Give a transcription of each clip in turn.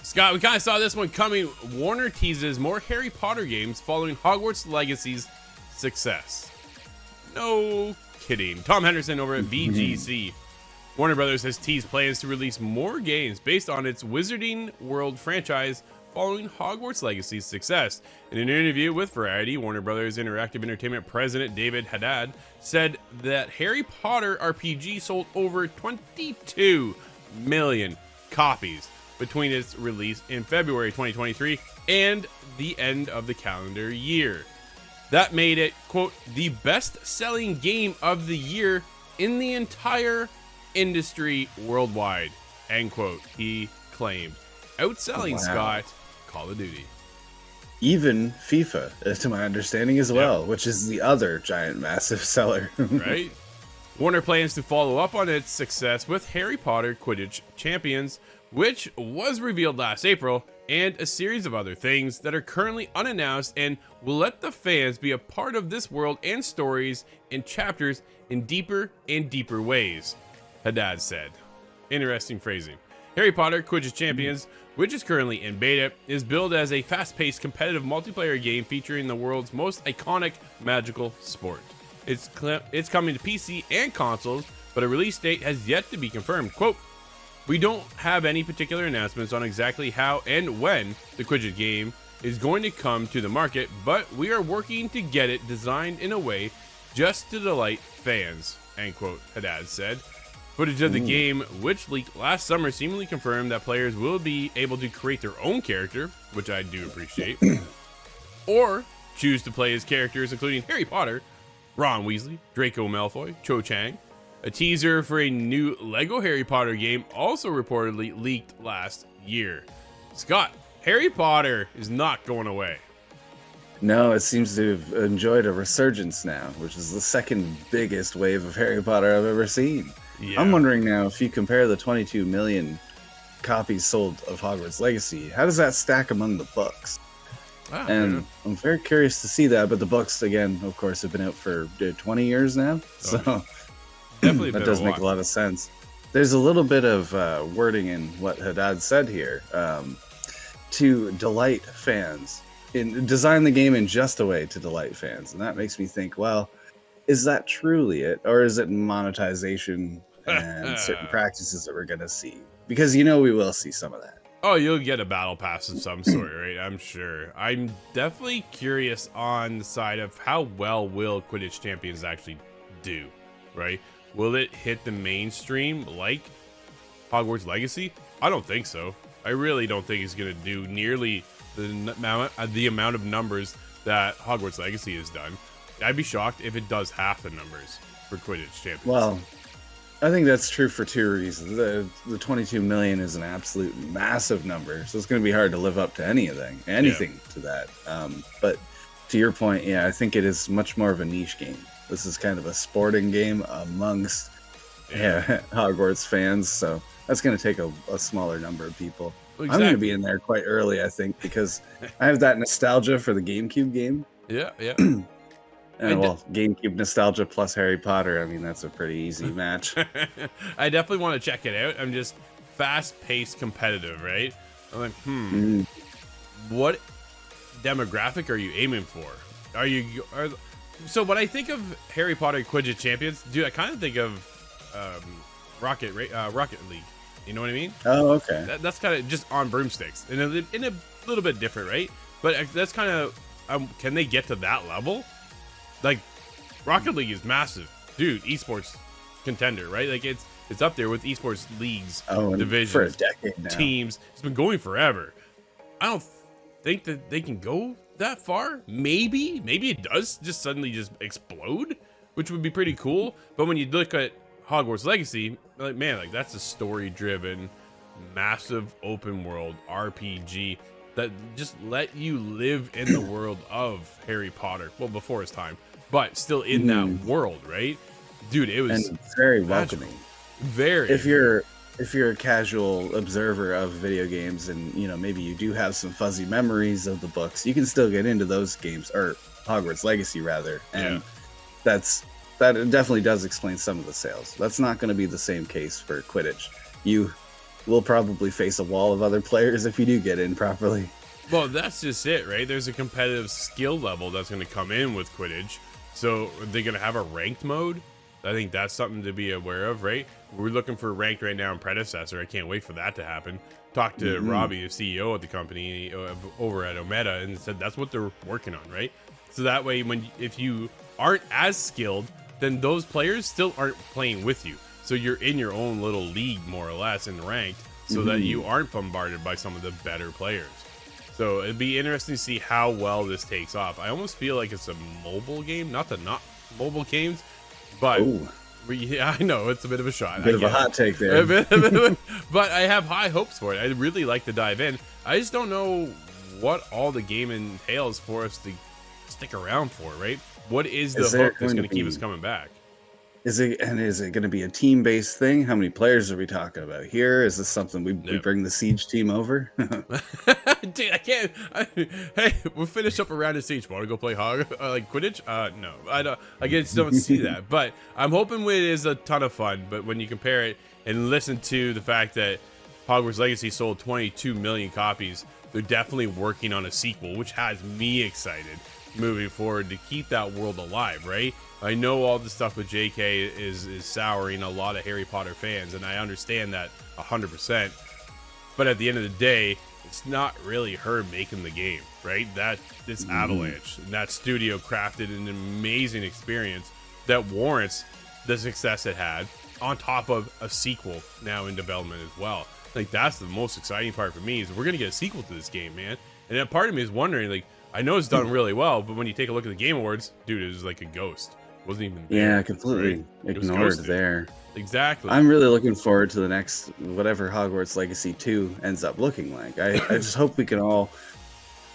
Scott, we kind of saw this one coming. Warner teases more Harry Potter games following Hogwarts Legacy's success. No kidding. Tom Henderson over at VGC. Warner Brothers has teased plans to release more games based on its Wizarding World franchise following Hogwarts Legacy's success. In an interview with Variety, Warner Brothers Interactive Entertainment president David Haddad said that Harry Potter RPG sold over 22 million copies between its release in February 2023 and the end of the calendar year. That made it, quote, the best-selling game of the year in the entire industry worldwide, end quote, he claimed. Outselling, Scott, Call of Duty. Even FIFA, to my understanding as well, which is the other giant, massive seller. Right? Warner plans to follow up on its success with Harry Potter Quidditch Champions, which was revealed last April, and a series of other things that are currently unannounced and will let the fans be a part of this world and stories and chapters in deeper and deeper ways, Haddad said. Interesting phrasing. Harry Potter Quidditch Champions, which is currently in beta, is billed as a fast-paced competitive multiplayer game featuring the world's most iconic magical sport. It's coming to PC and consoles, but a release date has yet to be confirmed. Quote, we don't have any particular announcements on exactly how and when the Quidditch game is going to come to the market, but we are working to get it designed in a way just to delight fans, end quote, Haddad said. Footage of the game, which leaked last summer, seemingly confirmed that players will be able to create their own character, which I do appreciate, or choose to play as characters including Harry Potter, Ron Weasley, Draco Malfoy, Cho Chang. A teaser for a new Lego Harry Potter game also reportedly leaked last year. Scott, Harry Potter is not going away. No, it seems to have enjoyed a resurgence now, which is the second biggest wave of Harry Potter I've ever seen. Yeah. I'm wondering now, if you compare the 22 million copies sold of Hogwarts Legacy, how does that stack among the books? And I'm very curious to see that, but the books, again, of course, have been out for 20 years now, so definitely that does make a lot of sense. There's a little bit of wording in what Haddad said here, to delight fans, design the game in just a way to delight fans, and that makes me think, well, is that truly it, or is it monetization and certain practices that we're going to see? Because we will see some of that. Oh, you'll get a battle pass of some sort, right? I'm sure. I'm definitely curious on the side of how well will Quidditch Champions actually do, right? Will it hit the mainstream like Hogwarts Legacy? I don't think so. I really don't think it's going to do nearly the amount of numbers that Hogwarts Legacy has done. I'd be shocked if it does half the numbers for Quidditch Champions. Well, I think that's true for two reasons. The 22 million is an absolute massive number, so it's going to be hard to live up to anything to that. But to your point, yeah, I think it is much more of a niche game. This is kind of a sporting game amongst Hogwarts fans, so that's going to take a smaller number of people. Exactly. I'm going to be in there quite early, I think, because I have that nostalgia for the GameCube game. Yeah. GameCube nostalgia plus Harry Potter, I mean, that's a pretty easy match. I definitely want to check it out. I'm just fast-paced competitive, right? I'm like, what demographic are you aiming for? So when I think of Harry Potter Quidditch Champions, dude, I kind of think of Rocket League. You know what I mean? Oh, okay. That's kind of just on broomsticks, in a little bit different, right? But that's kind of, can they get to that level? Like, Rocket League is massive, dude. Esports contender, right? Like it's up there with esports leagues, divisions, for a decade now. Teams. It's been going forever. I don't think that they can go that far. Maybe it does just suddenly just explode, which would be pretty cool. But when you look at Hogwarts Legacy, like, man, like that's a story-driven, massive open world RPG that just let you live in the world of Harry Potter. Well, before his time, but still in that world, right? Dude, it was very welcoming. Very. If you're a casual observer of video games, and maybe you do have some fuzzy memories of the books, you can still get into those games, or Hogwarts Legacy rather, and that definitely does explain some of the sales. That's not going to be the same case for Quidditch. we'll probably face a wall of other players if you do get in properly. Well, that's just it, right? There's a competitive skill level that's going to come in with Quidditch. So are they going to have a ranked mode? I think that's something to be aware of, right? We're looking for ranked right now in Predecessor. I can't wait for that to happen. Talked to Robbie, the CEO of the company over at Ometa, and said that's what they're working on, right? So that way, if you aren't as skilled, then those players still aren't playing with you. So you're in your own little league, more or less, in ranked, so that you aren't bombarded by some of the better players. So it'd be interesting to see how well this takes off. I almost feel like it's a mobile game, not mobile games, but yeah, I know it's a bit of a shot. A bit of a hot take there. But I have high hopes for it. I'd really like to dive in. I just don't know what all the game entails for us to stick around for, right? What is the hook that's going to keep us coming back? Is it going to be a team-based thing? How many players are we talking about here? Is this something we bring the Siege team over? Dude, I can't. Hey, we'll finish up a round of Siege. Want to go play like Quidditch? No, I don't. I just don't see that. But I'm hoping it is a ton of fun. But when you compare it and listen to the fact that Hogwarts Legacy sold 22 million copies, they're definitely working on a sequel, which has me excited moving forward to keep that world alive, right? I know all the stuff with JK is souring a lot of Harry Potter fans, and I understand that 100%. But at the end of the day, it's not really her making the game, right? It's Avalanche, and that studio crafted an amazing experience that warrants the success it had, on top of a sequel now in development as well. Like, that's the most exciting part for me, is we're gonna get a sequel to this game, man. And that part of me is wondering, like, I know it's done really well, but when you take a look at the Game Awards, dude, it was like a ghost. Wasn't even there. Yeah, completely ignored there. Exactly. I'm really looking forward to the next, whatever Hogwarts Legacy 2 ends up looking like. I just hope we can all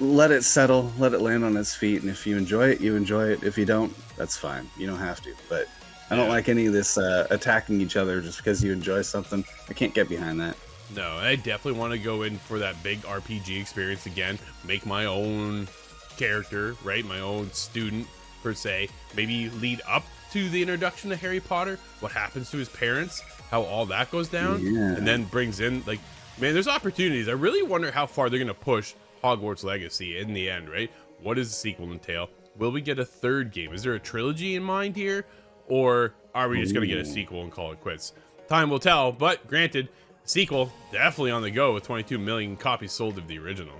let it settle, let it land on its feet, and if you enjoy it, you enjoy it. If you don't, that's fine. You don't have to. But I don't like any of this attacking each other just because you enjoy something. I can't get behind that. No, I definitely want to go in for that big RPG experience again. Make my own character, right? My own student, per se. Maybe lead up to the introduction to Harry Potter, what happens to his parents, how all that goes down, and then brings in, like, man, there's opportunities. I really wonder how far they're going to push Hogwarts Legacy in the end, right? What does the sequel entail? Will we get a third game? Is there a trilogy in mind here? Or are we just going to get a sequel and call it quits? Time will tell, but granted, sequel definitely on the go with 22 million copies sold of the original.